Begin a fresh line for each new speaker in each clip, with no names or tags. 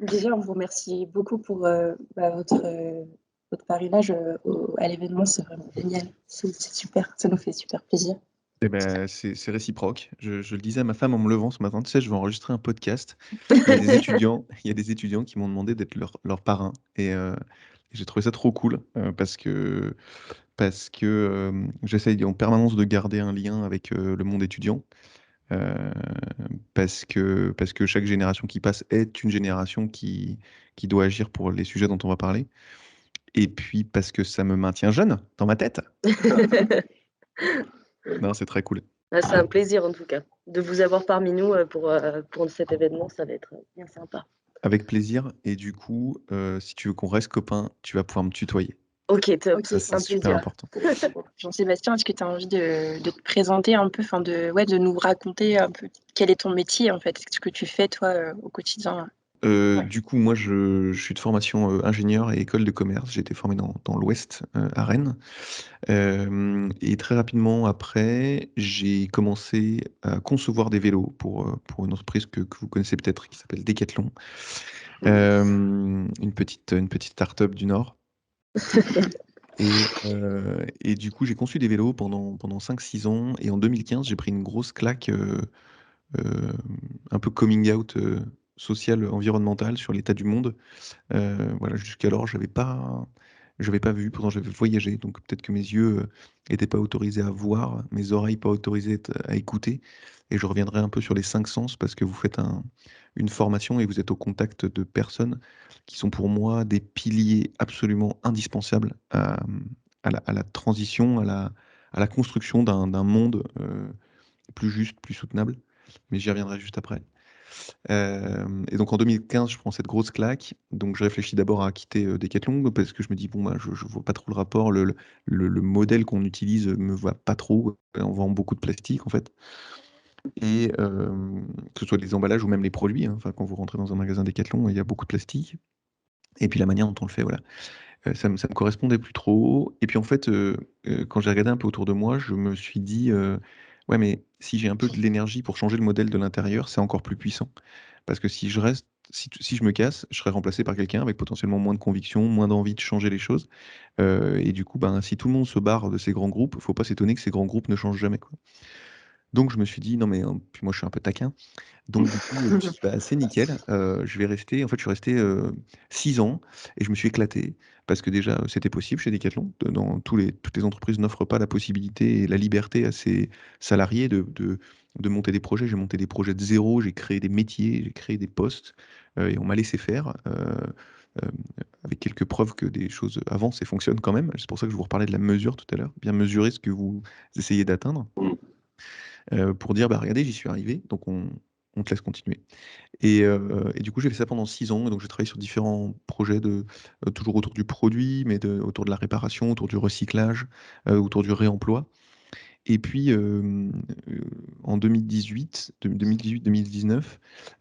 Déjà, on vous remercie beaucoup pour votre parrainage à l'événement, c'est vraiment génial. C'est super, ça nous fait super plaisir.
Et ben, c'est réciproque. Je le disais à ma femme en me levant ce matin, tu sais, je vais enregistrer un podcast. Il y a des étudiants qui m'ont demandé d'être leur parrain et j'ai trouvé ça trop cool, parce que j'essaye en permanence de garder un lien avec, le monde étudiant, heu, parce que chaque génération qui passe est une génération qui doit agir pour les sujets dont on va parler et puis parce que ça me maintient jeune dans ma tête. Non, c'est très cool.
Ah, c'est un plaisir en tout cas de vous avoir parmi nous pour cet événement, ça va être bien sympa.
Avec plaisir et du coup, si tu veux qu'on reste copains, tu vas pouvoir me tutoyer.
Ok, top,
Ok,
Ça, c'est
un
super
plaisir.
important.
Jean-Sébastien, est-ce que tu as envie de te présenter un peu, de nous raconter un peu quel est ton métier en fait, ce que tu fais toi au quotidien? Ouais.
Du coup, moi, je suis de formation, ingénieur et école de commerce. J'ai été formé dans l'Ouest, à Rennes. Et très rapidement après, j'ai commencé à concevoir des vélos pour une entreprise que vous connaissez peut-être qui s'appelle Decathlon. Une petite start-up du Nord. Et du coup, j'ai conçu des vélos pendant 5-6 ans et en 2015, j'ai pris une grosse claque, heu, un peu coming out, social, environnemental sur l'état du monde. Voilà, jusqu'alors, j'avais pas vu, pourtant j'avais voyagé, donc peut-être que mes yeux, étaient pas autorisés à voir, mes oreilles pas autorisées à écouter et je reviendrai un peu sur les 5 sens parce que vous faites une formation et vous êtes au contact de personnes qui sont pour moi des piliers absolument indispensables à la transition, à la construction d'un monde, plus juste, plus soutenable, mais j'y reviendrai juste après. Et donc en 2015, je prends cette grosse claque. Donc je réfléchis d'abord à quitter, Decathlon parce que je me dis: «Bon, bah, je vois pas trop le rapport, le modèle qu'on utilise, me va pas trop». On vend beaucoup de plastique, en fait et que ce soit les emballages ou même les produits, hein. Enfin, quand vous rentrez dans un magasin Decathlon, il y a beaucoup de plastique et puis la manière dont on le fait, voilà. Ça me correspondait plus trop et puis en fait, quand j'ai regardé un peu autour de moi, je me suis dit, «Ouais, mais si j'ai un peu de l'énergie pour changer le modèle de l'intérieur, c'est encore plus puissant». Parce que si je me casse, je serai remplacé par quelqu'un avec potentiellement moins de conviction, moins d'envie de changer les choses, et du coup, ben, si tout le monde se barre de ces grands groupes, faut pas s'étonner que ces grands groupes ne changent jamais, quoi. Donc je me suis dit: «Non mais» puis moi je suis un peu taquin, donc du coup, je me suis dit: «Bah, c'est nickel, je vais rester». En fait, je suis resté, 6 ans et je me suis éclaté parce que déjà, c'était possible chez Decathlon. Dans toutes les entreprises n'offrent pas la possibilité et la liberté à ses salariés de monter des projets. J'ai monté des projets de zéro, j'ai créé des métiers, j'ai créé des postes, et on m'a laissé faire, hem, avec quelques preuves que des choses avancent et fonctionnent quand même. C'est pour ça que je vous reparlais de la mesure tout à l'heure, bien mesurer ce que vous essayez d'atteindre, pour dire: «Bah, regardez, j'y suis arrivé, donc on te laisse continuer». Et du coup, j'ai fait ça pendant 6 ans et donc j'ai travaillé sur différents projets toujours autour du produit, mais autour de la réparation, autour du recyclage, autour du réemploi et puis, en 2018-2019,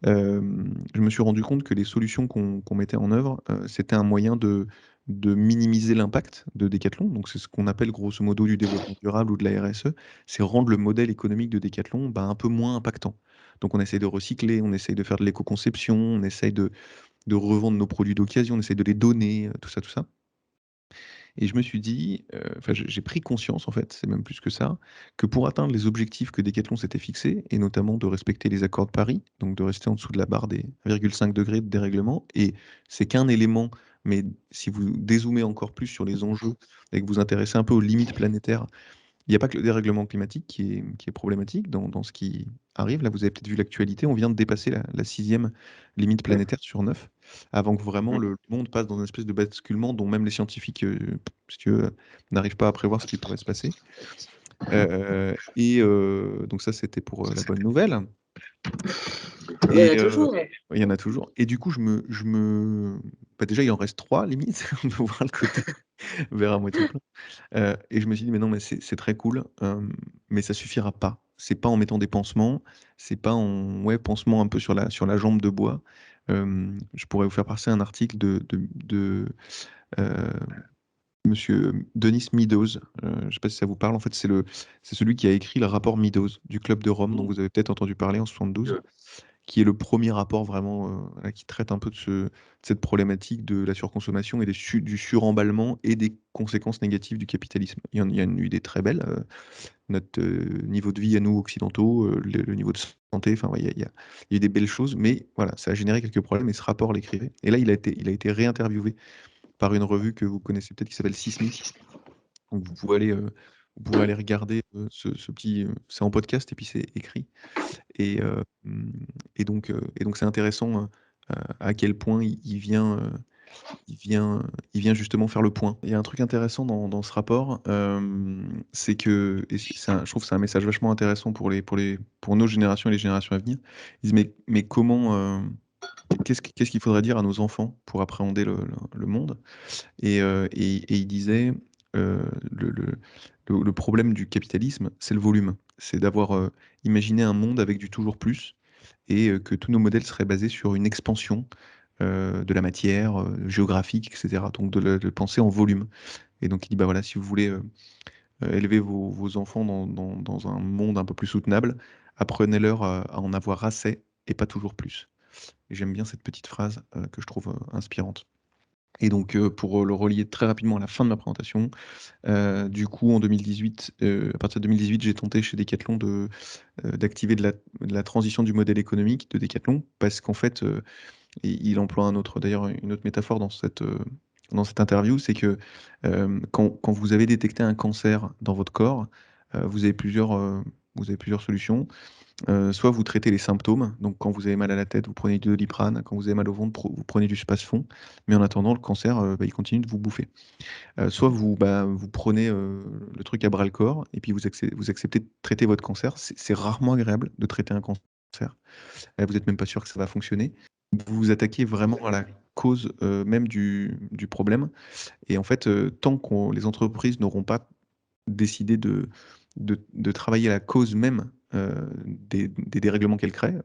je me suis rendu compte que les solutions qu'on mettait en œuvre, c'était un moyen de minimiser l'impact de Decathlon. Donc c'est ce qu'on appelle grosso modo du développement durable ou de la RSE. C'est rendre le modèle économique de Decathlon, bah, un peu moins impactant. Donc on essaye de recycler, on essaye de faire de l'éco-conception, on essaye de revendre nos produits d'occasion, on essaye de les donner, tout ça, tout ça. Et je me suis dit, enfin j'ai pris conscience en fait, c'est même plus que ça, que pour atteindre les objectifs que Decathlon s'était fixés et notamment de respecter les accords de Paris, donc de rester en dessous de la barre des 1,5 degrés de dérèglement et c'est qu'un élément, mais si vous dézoomez encore plus sur les enjeux et que vous vous intéressez un peu aux limites planétaires, il n'y a pas que le dérèglement climatique qui est problématique dans ce qui arrive. Là, vous avez peut-être vu l'actualité, on vient de dépasser la 6e limite planétaire sur 9, avant que vraiment le monde passe dans une espèce de basculement dont même les scientifiques, si tu veux, n'arrivent pas à prévoir ce qui pourrait se passer. Donc ça, c'était pour, la bonne nouvelle
Il y en a
et
toujours.
il y en a toujours et du coup, bah, déjà, il en reste 3 limite, on peut voir le côté verre à moitié plein. Et je me suis dit: «Mais non, mais c'est très cool, mais ça suffira pas». c'est pas en mettant des pansements, c'est pas en pansement un peu sur la jambe de bois. Je pourrais vous faire passer un article de euh, Monsieur Denis Meadows. Je ne sais pas si ça vous parle. En fait, c'est celui qui a écrit le rapport Meadows du Club de Rome, dont vous avez peut-être entendu parler en 72, qui est le premier rapport vraiment là, qui traite un peu de cette problématique de la surconsommation et du suremballement et des conséquences négatives du capitalisme. Il y en a eu des très belles. Notre niveau de vie à nous occidentaux, le niveau de santé, enfin, ouais, il y a eu des belles choses, mais voilà, ça a généré quelques problèmes et ce rapport l'écrivait. Et là, il a été réinterviewé par une revue que vous connaissez peut-être qui s'appelle Sismic. Donc vous pourrez aller regarder ce petit. C'est en podcast et puis c'est écrit. Et donc c'est intéressant à quel point il vient justement faire le point. Il y a un truc intéressant dans ce rapport, c'est que, et je trouve que c'est un message vachement intéressant pour nos générations et les générations à venir. Ils disent mais comment, qu'est-ce qu'il faudrait dire à nos enfants pour appréhender le monde? Et il disait, le problème du capitalisme, c'est le volume. C'est d'avoir imaginé un monde avec du toujours plus et que tous nos modèles seraient basés sur une expansion de la matière géographique, etc. Donc de penser en volume. Et donc il dit, bah voilà, si vous voulez élever vos enfants dans un monde un peu plus soutenable, apprenez-leur à en avoir assez et pas toujours plus. Et j'aime bien cette petite phrase que je trouve inspirante. Et donc, pour le relier très rapidement à la fin de ma présentation, du coup, en 2018, à partir de 2018, j'ai tenté chez Decathlon d'activer de la transition du modèle économique de Decathlon, parce qu'en fait, il emploie d'ailleurs une autre métaphore dans cette interview, c'est que quand vous avez détecté un cancer dans votre corps, vous avez plusieurs solutions. Soit vous traitez les symptômes, donc quand vous avez mal à la tête, vous prenez du Doliprane, quand vous avez mal au ventre, vous prenez du Spasfon, mais en attendant, le cancer, il continue de vous bouffer. Soit vous prenez le truc à bras le corps, et puis vous acceptez de traiter votre cancer. C'est rarement agréable de traiter un cancer. Vous n'êtes même pas sûr que ça va fonctionner. Vous vous attaquez vraiment à la cause même du problème. Et en fait, tant que les entreprises n'auront pas décidé de travailler à la cause même des dérèglements qu'elles créent.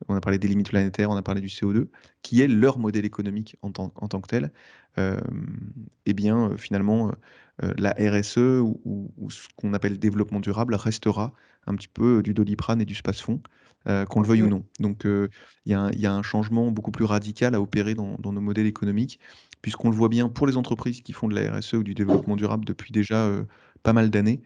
On a parlé des limites planétaires, on a parlé du CO2, qui est leur modèle économique en tant que tel. Eh bien, finalement, la RSE ou ce qu'on appelle développement durable restera un petit peu du Doliprane et du Spasfon, qu'on le veuille ou non. Donc, il y a un changement beaucoup plus radical à opérer dans nos modèles économiques, puisqu'on le voit bien pour les entreprises qui font de la RSE ou du développement durable depuis déjà pas mal d'années,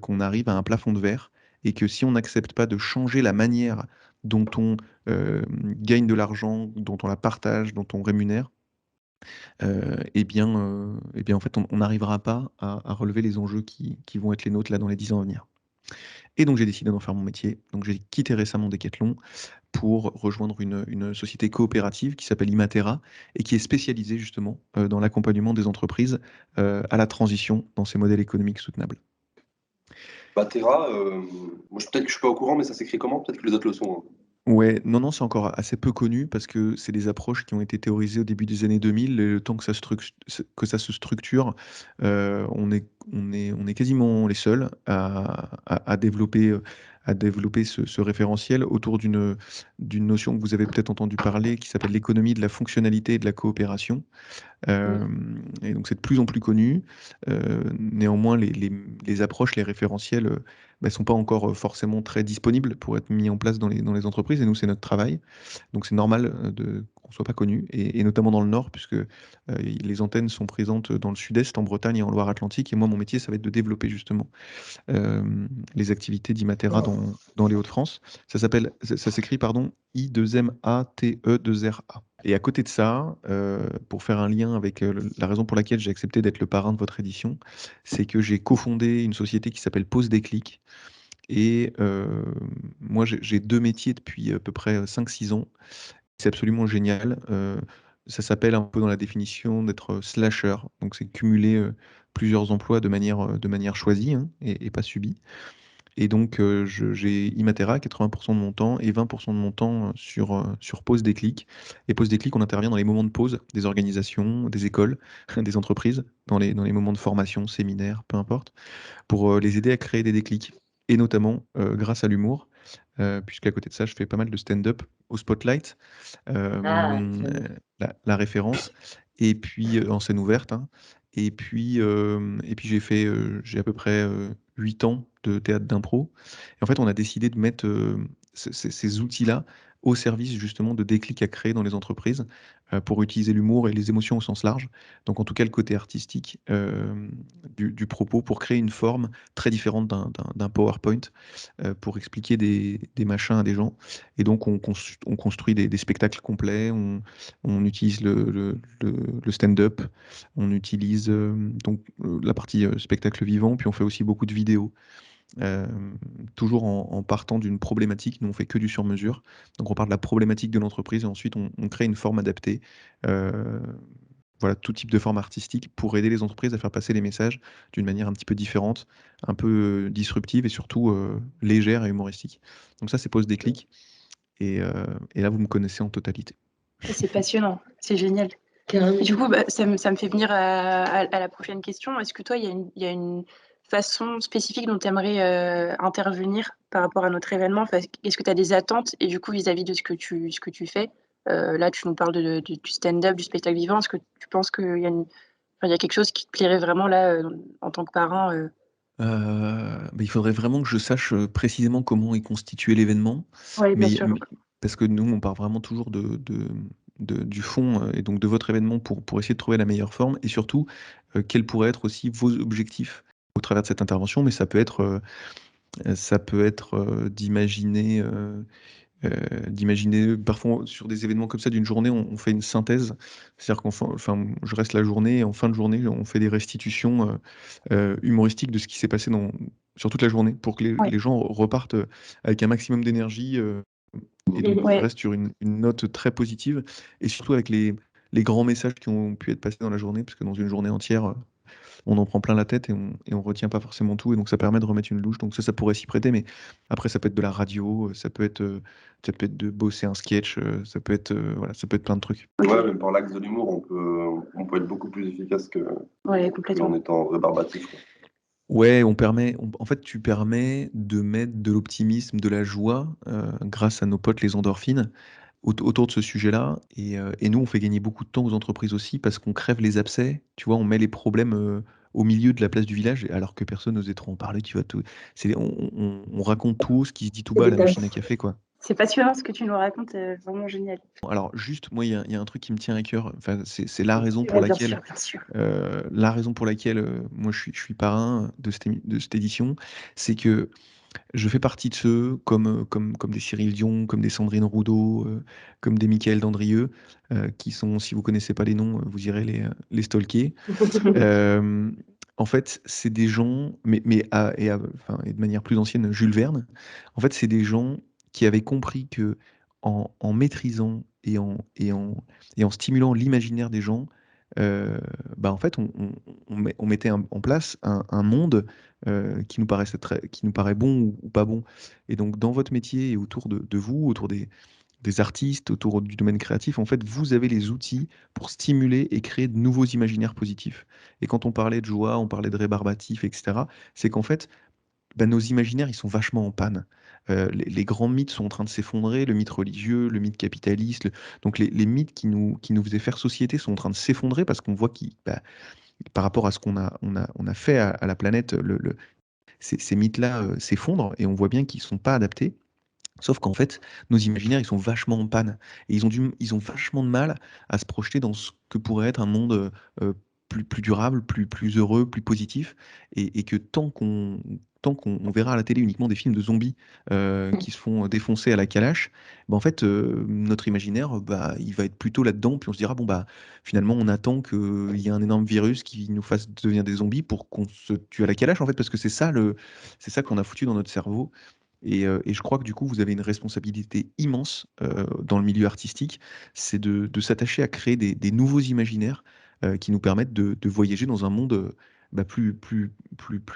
qu'on arrive à un plafond de verre et que si on n'accepte pas de changer la manière dont on gagne de l'argent, dont on la partage, dont on rémunère, en fait, on n'arrivera pas à relever les enjeux qui vont être les nôtres là dans les 10 ans à venir. Et donc j'ai décidé d'en faire mon métier. Donc j'ai quitté récemment Decathlon pour rejoindre une société coopérative qui s'appelle Imatera et qui est spécialisée justement dans l'accompagnement des entreprises à la transition dans ces modèles économiques soutenables.
Matera, moi peut-être que je suis pas au courant, mais ça s'écrit comment? Peut-être que les autres le sont, hein.
Ouais, non, c'est encore assez peu connu parce que c'est des approches qui ont été théorisées au début des années 2000 et le temps que ça se structure, on est quasiment les seuls à développer ce référentiel autour d'une notion que vous avez peut-être entendu parler qui s'appelle l'économie de la fonctionnalité et de la coopération. Et donc c'est de plus en plus connu. Néanmoins, les approches, les référentiels sont pas encore forcément très disponibles pour être mis en place dans les entreprises. Et nous, c'est notre travail. Donc c'est normal qu'on soit pas connu, et notamment dans le Nord, puisque les antennes sont présentes dans le Sud-Est, en Bretagne et en Loire-Atlantique. Et moi, mon métier, ça va être de développer justement les activités d'Imatera dans les Hauts-de-France. Ça s'écrit, pardon, I2MATE2RA. Et à côté de ça, pour faire un lien avec la raison pour laquelle j'ai accepté d'être le parrain de votre édition, c'est que j'ai cofondé une société qui s'appelle Pause Déclic. Et moi, j'ai deux métiers depuis à peu près 5-6 ans. C'est absolument génial. Ça s'appelle un peu dans la définition d'être slasher. Donc, c'est cumuler plusieurs emplois de manière choisie, hein, et pas subie. Et donc, j'ai Imatera 80% de mon temps et 20% de mon temps sur Pause Déclic. Et Pause Déclic, on intervient dans les moments de pause des organisations, des écoles, des entreprises, dans les moments de formation, séminaires, peu importe, pour les aider à créer des déclics. et notamment grâce à l'humour, puisqu'à côté de ça, je fais pas mal de stand-up au Spotlight,
Ah,
la référence, et puis en scène ouverte, hein, et puis j'ai à peu près 8 ans de théâtre d'impro. Et en fait, on a décidé de mettre ces outils-là au service justement de déclics à créer dans les entreprises pour utiliser l'humour et les émotions au sens large. Donc en tout cas, le côté artistique du propos pour créer une forme très différente d'un PowerPoint pour expliquer des machins à des gens. Et donc on construit des spectacles complets, on utilise le stand-up, on utilise la partie spectacle vivant, puis on fait aussi beaucoup de vidéos. Euh, Toujours en partant d'une problématique. Nous, on fait que du sur-mesure. Donc, on part de la problématique de l'entreprise et ensuite, on crée une forme adaptée. Euh, voilà, tout type de forme artistique pour aider les entreprises à faire passer les messages d'une manière un petit peu différente, un peu disruptive et surtout légère et humoristique. Donc ça, c'est Pause Déclic. Et là, vous me connaissez en totalité.
C'est passionnant, c'est génial.
carrément.
Et du coup, ça me fait venir à la prochaine question. Est-ce que toi, il y a une façon spécifique dont tu aimerais intervenir par rapport à notre événement? Enfin, est-ce que tu as des attentes et du coup, vis-à-vis de ce que tu fais? Là, tu nous parles du stand-up, du spectacle vivant. Est-ce que tu penses qu'il y a enfin, il y a quelque chose qui te plairait vraiment là, en tant que parrain?
Il faudrait vraiment que je sache précisément comment est constitué l'événement,
Oui, bien sûr.
parce que nous, on part vraiment toujours du fond et donc de votre événement pour essayer de trouver la meilleure forme et surtout quels pourraient être aussi vos objectifs au travers de cette intervention. Mais ça peut être d'imaginer parfois sur des événements comme ça d'une journée, on fait une synthèse, c'est-à-dire je reste la journée et en fin de journée, on fait des restitutions humoristiques de ce qui s'est passé sur toute la journée pour que
Ouais.
les gens repartent avec un maximum d'énergie et donc
Ouais.
restent sur une note très positive et surtout avec les grands messages qui ont pu être passés dans la journée, parce que dans une journée entière, on en prend plein la tête et on retient pas forcément tout, et donc ça permet de remettre une louche. Donc ça pourrait s'y prêter, mais après ça peut être de la radio, ça peut être de bosser un sketch, voilà, ça peut être plein de trucs.
Ouais, même par l'axe de l'humour, on peut être beaucoup plus efficace
Ouais, complètement.
qu'en étant rébarbatif, quoi.
Ouais, en fait, tu permets de mettre de l'optimisme, de la joie, grâce à nos potes les endorphines, autour de ce sujet-là. Et nous, on fait gagner beaucoup de temps aux entreprises aussi parce qu'on crève les abcès. Tu vois, on met les problèmes au milieu de la place du village, alors que personne n'osait trop en parler. Tu vois, on raconte tout ce qui se dit tout bas à la machine à café, quoi.
C'est passionnant ce que tu nous racontes, vraiment génial.
Alors, juste, moi, il y a un truc qui me tient à cœur. Enfin, c'est la raison pour
Ouais, bien
laquelle
sûr, bien sûr.
moi je suis parrain de cette édition, c'est que je fais partie de ceux comme des Cyril Dion, comme des Sandrine Roudot, comme des Michael Dandrieux, qui sont, si vous connaissez pas les noms, vous irez les stalker. Euh, En fait, c'est des gens, enfin, et de manière plus ancienne, Jules Verne. En fait, c'est des gens qui avaient compris que en maîtrisant et en stimulant l'imaginaire des gens, en fait, on mettait en place un monde qui nous paraît bon ou pas bon. Et donc, dans votre métier et autour de vous, autour des artistes, autour du domaine créatif, en fait, vous avez les outils pour stimuler et créer de nouveaux imaginaires positifs. Et quand on parlait de joie, on parlait de rébarbatif, etc., c'est qu'en fait, nos imaginaires, ils sont vachement en panne. Les grands mythes sont en train de s'effondrer, le mythe religieux, le mythe capitaliste, donc les mythes qui nous faisaient faire société sont en train de s'effondrer parce qu'on voit par rapport à ce on a fait à la planète, ces mythes-là s'effondrent et on voit bien qu'ils ne sont pas adaptés. Sauf qu'en fait, nos imaginaires, ils sont vachement en panne. Et ils ont vachement de mal à se projeter dans ce que pourrait être un monde plus durable, plus heureux, plus positif. Et que tant qu'on verra à la télé uniquement des films de zombies qui se font défoncer à la calache, en fait, notre imaginaire, il va être plutôt là-dedans. Puis on se dira, bon, finalement, on attend qu'il y ait un énorme virus qui nous fasse devenir des zombies pour qu'on se tue à la calache, en fait, parce que c'est ça qu'on a foutu dans notre cerveau. Et je crois que du coup, vous avez une responsabilité immense dans le milieu artistique, c'est de s'attacher à créer des nouveaux imaginaires qui nous permettent de voyager dans un monde plus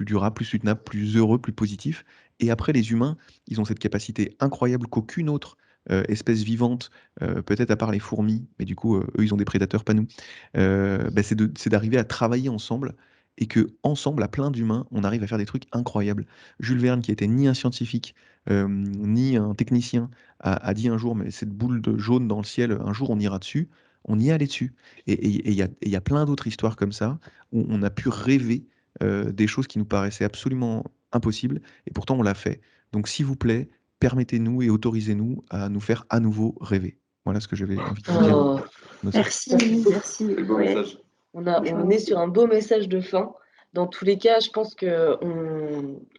durable, plus soutenable, plus heureux, plus positif. Et après, les humains, ils ont cette capacité incroyable qu'aucune autre espèce vivante, peut-être à part les fourmis, mais du coup, eux, ils ont des prédateurs, pas nous, c'est d'arriver à travailler ensemble et que ensemble, à plein d'humains, on arrive à faire des trucs incroyables. Jules Verne, qui était ni un scientifique, ni un technicien, a dit un jour, mais cette boule de jaune dans le ciel, un jour on ira dessus, on y est allé dessus. Et il y a plein d'autres histoires comme ça, où on a pu rêver des choses qui nous paraissaient absolument impossibles, et pourtant on l'a fait. Donc s'il vous plaît, permettez-nous et autorisez-nous à nous faire à nouveau rêver. Voilà ce que j'avais envie de vous dire.
Oh,
Merci, merci.
Quel beau
Ouais.
message.
on est sur un beau message de fin. Dans tous les cas, je pense que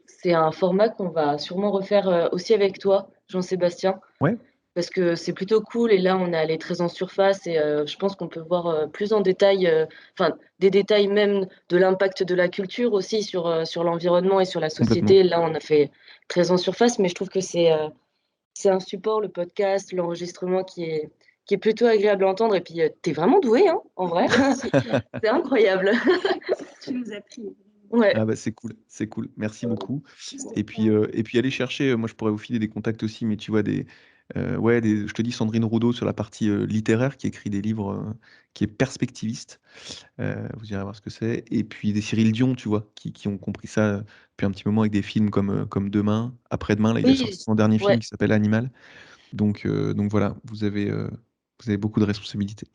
c'est un format qu'on va sûrement refaire aussi avec toi, Jean-Sébastien.
Ouais.
Parce que c'est plutôt cool et là on est allé très en surface et je pense qu'on peut voir plus en détail, enfin des détails même de l'impact de la culture aussi sur l'environnement et sur la
Complètement.
société. Là on a fait très en surface, mais je trouve que c'est un support, le podcast, l'enregistrement qui est plutôt agréable à entendre et puis t'es vraiment doué, hein, en vrai. C'est incroyable.
Tu nous as pris.
Ouais.
Ah bah c'est cool, merci beaucoup. Et puis aller chercher, moi je pourrais vous filer des contacts aussi, mais tu vois, je te dis Sandrine Roudot sur la partie littéraire, qui écrit des livres, qui est perspectiviste. Vous irez voir ce que c'est. Et puis des Cyril Dion, tu vois, qui ont compris ça depuis un petit moment avec des films comme Demain, Après-demain. Là, il a sorti
Oui,
son dernier
ouais.
film qui s'appelle Animal. Donc voilà, vous avez beaucoup de responsabilités.